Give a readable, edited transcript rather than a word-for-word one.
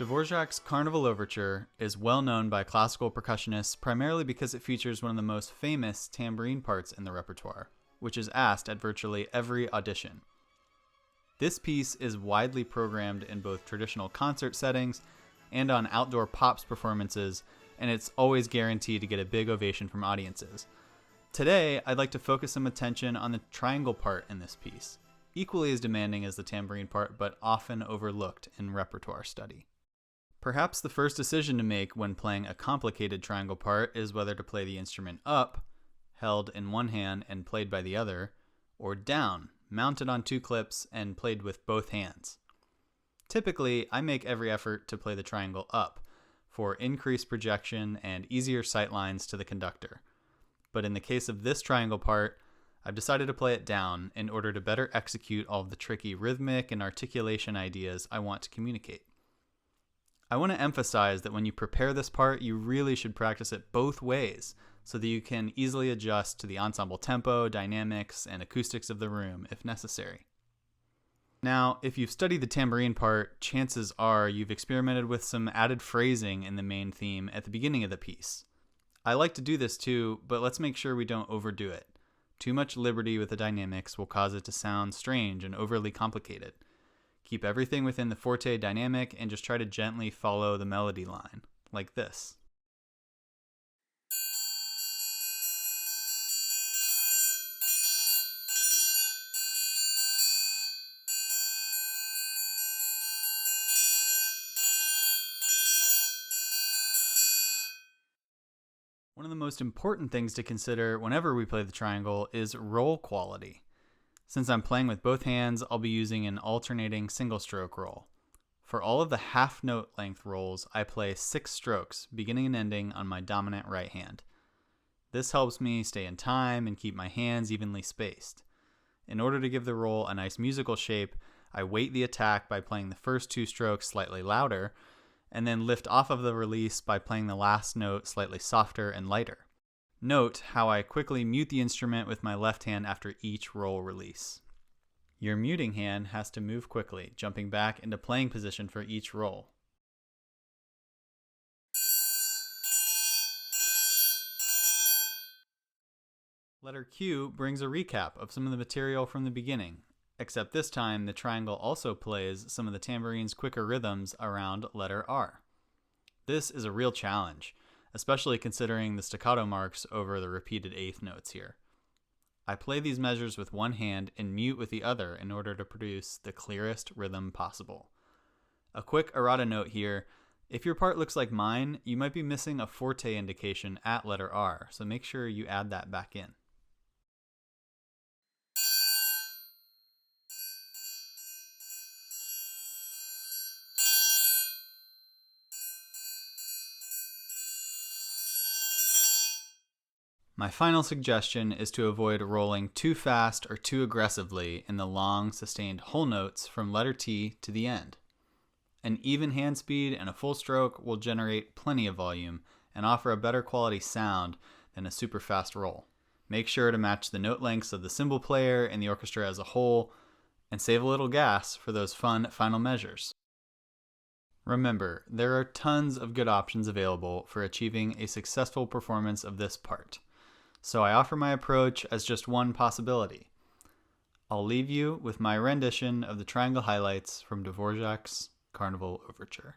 Dvorak's Carnival Overture is well known by classical percussionists primarily because it features one of the most famous tambourine parts in the repertoire, which is asked at virtually every audition. This piece is widely programmed in both traditional concert settings and on outdoor pops performances, and it's always guaranteed to get a big ovation from audiences. Today, I'd like to focus some attention on the triangle part in this piece, equally as demanding as the tambourine part, but often overlooked in repertoire study. Perhaps the first decision to make when playing a complicated triangle part is whether to play the instrument up, held in one hand and played by the other, or down, mounted on two clips and played with both hands. Typically, I make every effort to play the triangle up for increased projection and easier sight lines to the conductor. But in the case of this triangle part, I've decided to play it down in order to better execute all of the tricky rhythmic and articulation ideas I want to communicate. I want to emphasize that when you prepare this part, you really should practice it both ways so that you can easily adjust to the ensemble tempo, dynamics, and acoustics of the room if necessary. Now, if you've studied the tambourine part, chances are you've experimented with some added phrasing in the main theme at the beginning of the piece. I like to do this too, but let's make sure we don't overdo it. Too much liberty with the dynamics will cause it to sound strange and overly complicated. Keep everything within the forte dynamic and just try to gently follow the melody line, like this. One of the most important things to consider whenever we play the triangle is roll quality. Since I'm playing with both hands, I'll be using an alternating single stroke roll. For all of the half note length rolls, I play 6 strokes, beginning and ending on my dominant right hand. This helps me stay in time and keep my hands evenly spaced. In order to give the roll a nice musical shape, I weight the attack by playing the first 2 strokes slightly louder, and then lift off of the release by playing the last note slightly softer and lighter. Note how I quickly mute the instrument with my left hand after each roll release. Your muting hand has to move quickly, jumping back into playing position for each roll. Letter Q brings a recap of some of the material from the beginning, except this time the triangle also plays some of the tambourine's quicker rhythms around letter R. This is a real challenge, especially considering the staccato marks over the repeated eighth notes here. I play these measures with one hand and mute with the other in order to produce the clearest rhythm possible. A quick errata note here: if your part looks like mine, you might be missing a forte indication at letter R, so make sure you add that back in. My final suggestion is to avoid rolling too fast or too aggressively in the long, sustained whole notes from letter T to the end. An even hand speed and a full stroke will generate plenty of volume and offer a better quality sound than a super fast roll. Make sure to match the note lengths of the cymbal player and the orchestra as a whole, and save a little gas for those fun final measures. Remember, there are tons of good options available for achieving a successful performance of this part, so I offer my approach as just one possibility. I'll leave you with my rendition of the triangle highlights from Dvorak's Carnival Overture.